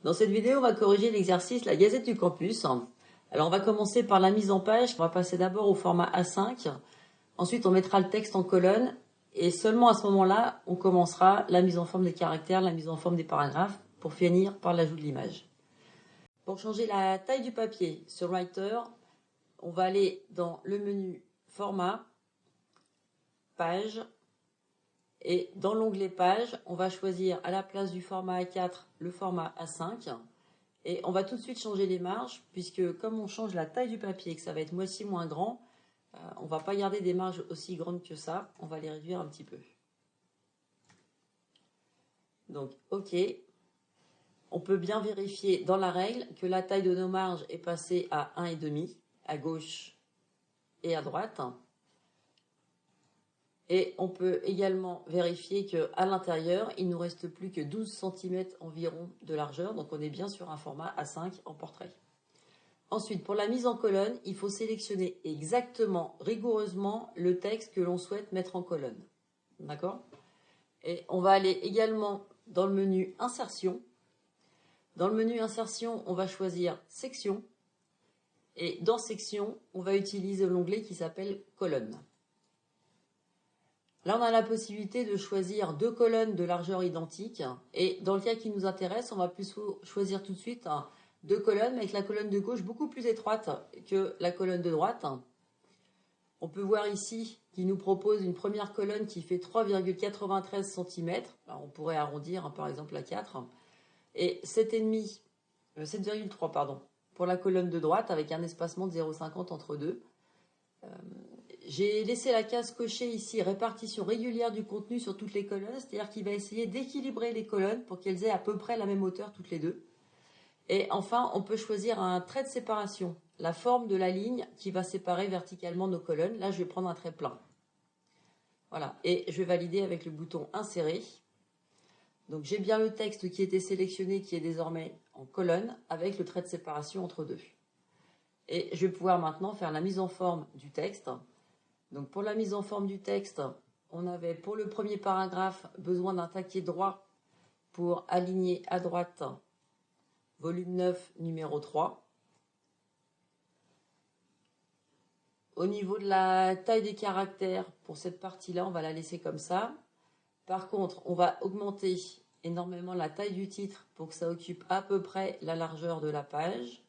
Dans cette vidéo, on va corriger l'exercice La Gazette du Campus. Alors, on va commencer par la mise en page. On va passer d'abord au format A5. Ensuite, on mettra le texte en colonne. Et seulement à ce moment-là, on commencera la mise en forme des caractères, la mise en forme des paragraphes, pour finir par l'ajout de l'image. Pour changer la taille du papier sur Writer, on va aller dans le menu Format, Page. Et dans l'onglet Page, on va choisir à la place du format A4 le format A5. Et on va tout de suite changer les marges, puisque comme on change la taille du papier et que ça va être moitié moins grand, on ne va pas garder des marges aussi grandes que ça, on va les réduire un petit peu. Donc, OK. On peut bien vérifier dans la règle que la taille de nos marges est passée à 1,5 à gauche et à droite. Et on peut également vérifier qu'à l'intérieur, il ne nous reste plus que 12 cm environ de largeur. Donc on est bien sur un format A5 en portrait. Ensuite, pour la mise en colonne, il faut sélectionner exactement, rigoureusement, le texte que l'on souhaite mettre en colonne. D'accord ? Et on va aller également dans le menu Insertion. Dans le menu Insertion, on va choisir Section. Et dans Section, on va utiliser l'onglet qui s'appelle Colonne. Là, on a la possibilité de choisir 2 colonnes de largeur identique. Et dans le cas qui nous intéresse, on va plutôt choisir tout de suite 2 colonnes, mais avec la colonne de gauche beaucoup plus étroite que la colonne de droite. On peut voir ici qu'il nous propose une première colonne qui fait 3,93 cm. Alors, on pourrait arrondir, par exemple, à 4. Et 7,3 pardon, pour la colonne de droite, avec un espacement de 0,50 entre deux. J'ai laissé la case cochée ici, répartition régulière du contenu sur toutes les colonnes, c'est-à-dire qu'il va essayer d'équilibrer les colonnes pour qu'elles aient à peu près la même hauteur toutes les deux. Et enfin, on peut choisir un trait de séparation, la forme de la ligne qui va séparer verticalement nos colonnes. Là, je vais prendre un trait plein. Voilà, et je vais valider avec le bouton Insérer. Donc j'ai bien le texte qui était sélectionné, qui est désormais en colonne, avec le trait de séparation entre deux. Et je vais pouvoir maintenant faire la mise en forme du texte. Donc pour la mise en forme du texte, on avait pour le premier paragraphe besoin d'un taquet droit pour aligner à droite volume 9 numéro 3. Au niveau de la taille des caractères, pour cette partie-là, on va la laisser comme ça. Par contre, on va augmenter énormément la taille du titre pour que ça occupe à peu près la largeur de la page.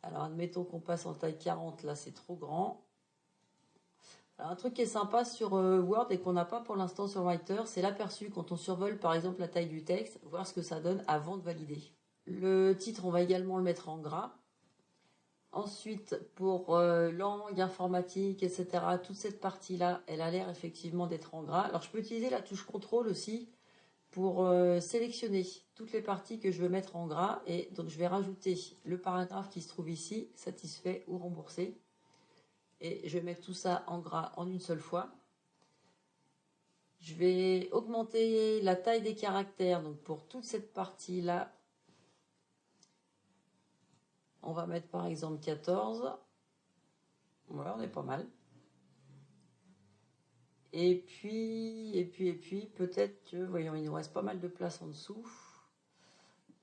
Alors admettons qu'on passe en taille 40, là c'est trop grand. Alors, un truc qui est sympa sur Word et qu'on n'a pas pour l'instant sur Writer, c'est l'aperçu quand on survole par exemple la taille du texte, voir ce que ça donne avant de valider. Le titre, on va également le mettre en gras. Ensuite, pour langue, informatique, etc., toute cette partie-là, elle a l'air effectivement d'être en gras. Alors, je peux utiliser la touche CTRL aussi pour sélectionner toutes les parties que je veux mettre en gras. Et donc, je vais rajouter le paragraphe qui se trouve ici, satisfait ou remboursé. Et je vais mettre tout ça en gras en une seule fois. Je vais augmenter la taille des caractères. Donc pour toute cette partie-là, on va mettre par exemple 14. Voilà, on est pas mal. Et puis, peut-être que, voyons, il nous reste pas mal de place en dessous.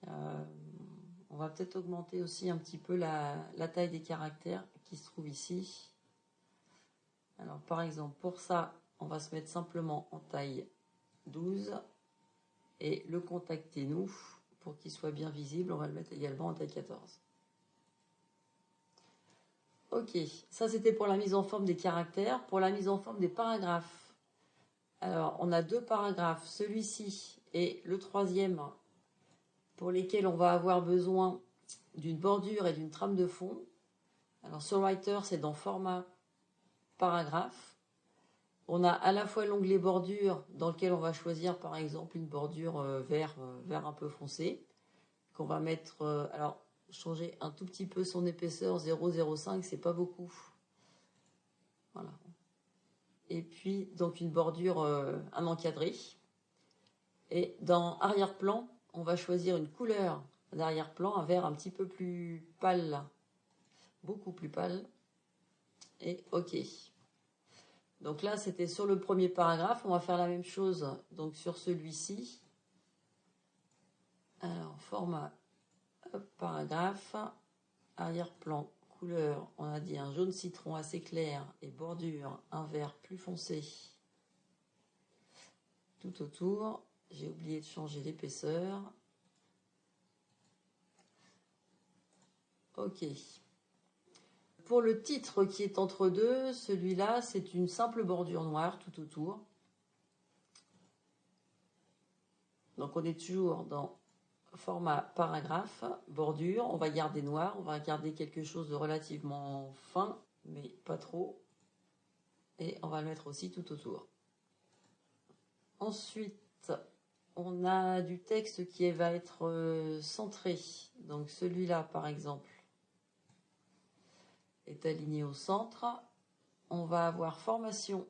On va peut-être augmenter aussi un petit peu la taille des caractères qui se trouve ici. Alors, par exemple, pour ça, on va se mettre simplement en taille 12 et le contactez-nous pour qu'il soit bien visible. On va le mettre également en taille 14. Ok, ça c'était pour la mise en forme des caractères. Pour la mise en forme des paragraphes, alors on a 2 paragraphes, celui-ci et le troisième, pour lesquels on va avoir besoin d'une bordure et d'une trame de fond. Alors sur Writer, c'est dans Format, Paragraphe. On a à la fois l'onglet bordure dans lequel on va choisir par exemple une bordure vert un peu foncé qu'on va mettre, alors changer un tout petit peu son épaisseur, 0,05, c'est pas beaucoup. Voilà. Et puis donc une bordure, un encadré. Et dans arrière-plan, on va choisir une couleur d'arrière-plan, un vert un petit peu plus pâle, beaucoup plus pâle. Et OK. Donc là, c'était sur le premier paragraphe. On va faire la même chose donc sur celui-ci. Alors, format, hop, paragraphe, arrière-plan, couleur, on a dit un jaune citron assez clair et bordure, un vert plus foncé tout autour. J'ai oublié de changer l'épaisseur. Ok. Pour le titre qui est entre deux, celui-là, c'est une simple bordure noire tout autour. Donc on est toujours dans format paragraphe, bordure. On va garder noir, on va garder quelque chose de relativement fin, mais pas trop. Et on va le mettre aussi tout autour. Ensuite, on a du texte qui va être centré. Donc celui-là, par exemple, est aligné au centre. On va avoir formation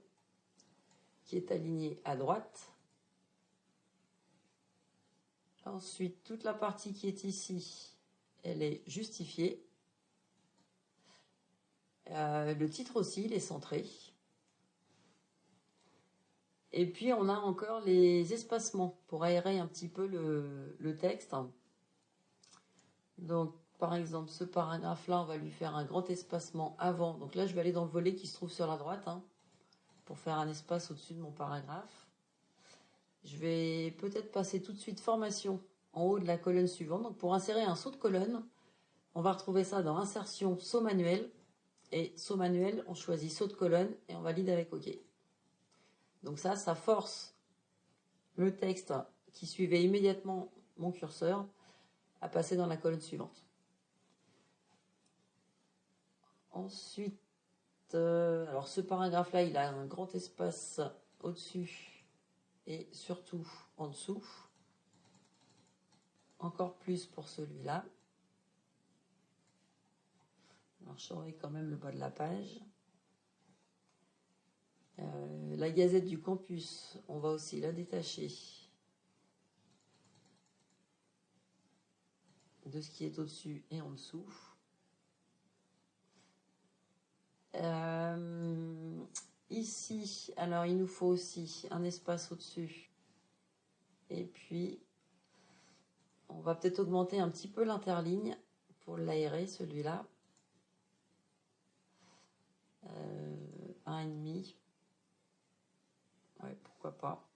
qui est alignée à droite. Ensuite, toute la partie qui est ici, elle est justifiée. Le titre aussi, il est centré. Et puis, on a encore les espacements pour aérer un petit peu le texte. Donc, par exemple, ce paragraphe-là, on va lui faire un grand espacement avant. Donc là, je vais aller dans le volet qui se trouve sur la droite pour faire un espace au-dessus de mon paragraphe. Je vais peut-être passer tout de suite formation en haut de la colonne suivante. Donc, pour insérer un saut de colonne, on va retrouver ça dans insertion, saut manuel. Et saut manuel, on choisit saut de colonne et on valide avec OK. Donc ça force le texte qui suivait immédiatement mon curseur à passer dans la colonne suivante. Ensuite, alors ce paragraphe-là, il a un grand espace au-dessus et surtout en dessous. Encore plus pour celui-là. Alors je surveille quand même le bas de la page. La gazette du campus, on va aussi la détacher de ce qui est au-dessus et en dessous. Ici, alors il nous faut aussi un espace au-dessus. Et puis, on va peut-être augmenter un petit peu l'interligne pour l'aérer, celui-là. 1,5. Ouais, pourquoi pas.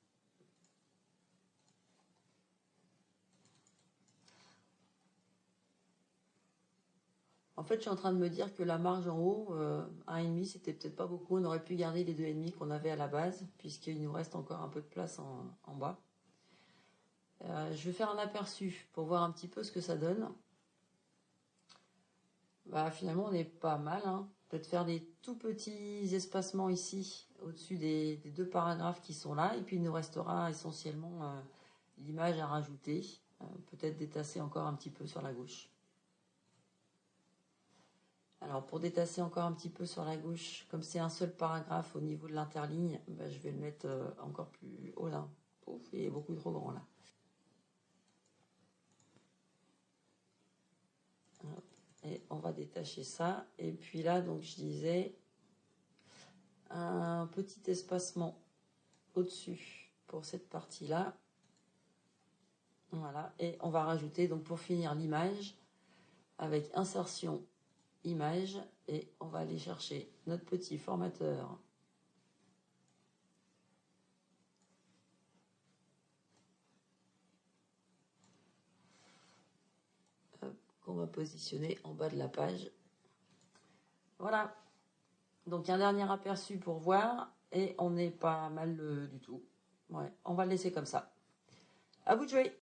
En fait, je suis en train de me dire que la marge en haut, 1,5, c'était peut-être pas beaucoup. On aurait pu garder les 2,5 qu'on avait à la base, puisqu'il nous reste encore un peu de place en bas. Je vais faire un aperçu pour voir un petit peu ce que ça donne. Bah, finalement, on est pas mal. Peut-être faire des tout petits espacements ici, au-dessus des deux paragraphes qui sont là. Et puis, il nous restera essentiellement l'image à rajouter. Peut-être détasser encore un petit peu sur la gauche. Alors, pour détasser encore un petit peu sur la gauche, comme c'est un seul paragraphe au niveau de l'interligne, bah, je vais le mettre encore plus haut là. Ouf, il est beaucoup trop grand là. Et on va détacher ça. Et puis là, donc je disais, un petit espacement au-dessus pour cette partie-là. Voilà. Et on va rajouter, donc pour finir, l'image avec insertion, image. Et on va aller chercher notre petit formateur. Qu'on va positionner en bas de la page. Voilà. Donc un dernier aperçu pour voir. Et on n'est pas mal du tout. Ouais, on va le laisser comme ça. À vous de jouer!